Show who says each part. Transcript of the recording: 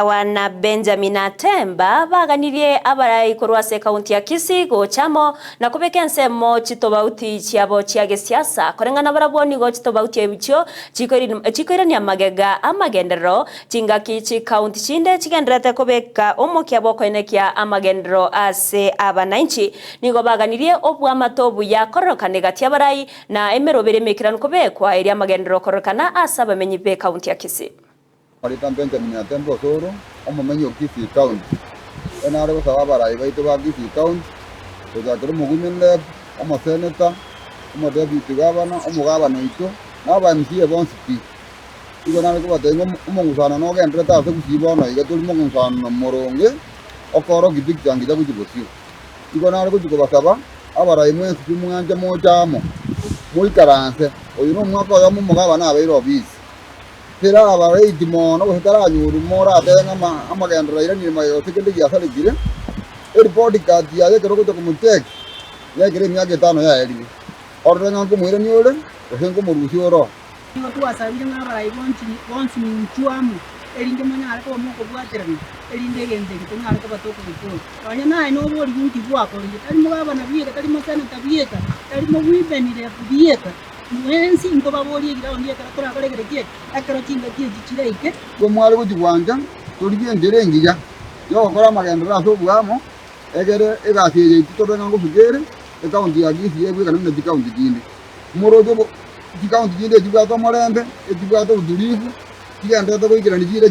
Speaker 1: wana Benjamin Atemba baganirie abarai korwase kaunti ya Kisii gochamo na kubeka ensemo chitobauti chiabo chia gesiasa korengana baraboni go chitobauti ebicho chikoirania magega amagendero chingaki chi kaunti chinde chigenderete kubeka omokiabo koenekia amagendero ase abananchi nigo baganirie obwamatobu ya korokane gati abarai na emerobere mekirano kubekwa eri amagendero korokana ase abamenyi be kaunti ya Kisii.
Speaker 2: Marita Benjamin Atemba Osoro, omumenyi Kisii County. Enare gusaba abarai baitu ba Kisii County, kuzakira omugumen leb, omuseneta, omudepute gavana, omugavana itu, naba MCA bonsi pi. Igo nare kubatenga omongusana nogendrete ase Kisii bono iga turi mongusana moronge, okoro giti kangija kujibosio. Igo nare kujikobasaba abarai mwensi pi mwanje mochamo, muikaranse, oyu nomwaka oyo omugavana abeire obisi. Tera abarai timono gutara nyuru mora atenga amagendera ira ni mayo tikende ya sale gire report card ya kero ko kumutek ya gire myaka 5 ya eri ordenga ko mwire nyore osengo murusi oro
Speaker 3: ngo twasabire n'abarai bonsi nchuamu erinde manyara ko moko bwaterana erinde gende kitonyara ko batoko bito abanya naye no bori yunti bwako ari mugabana biye kali masana tabiyeka kali mo wibenire kubiyeka mwensi ngo babori gira onye kara koregere kie akara tinga kie chireike
Speaker 2: ko mwari ko jiwanja turiye nderengija yo kora magendera so bwamo egere egasiye titorenga ngo bugere ekaunti ya Kisii yebwe kana ne dikaunti kindi morojo dikaunti kindi jibwato morembe ejibwato udurifu kigenda to ko igira ni jire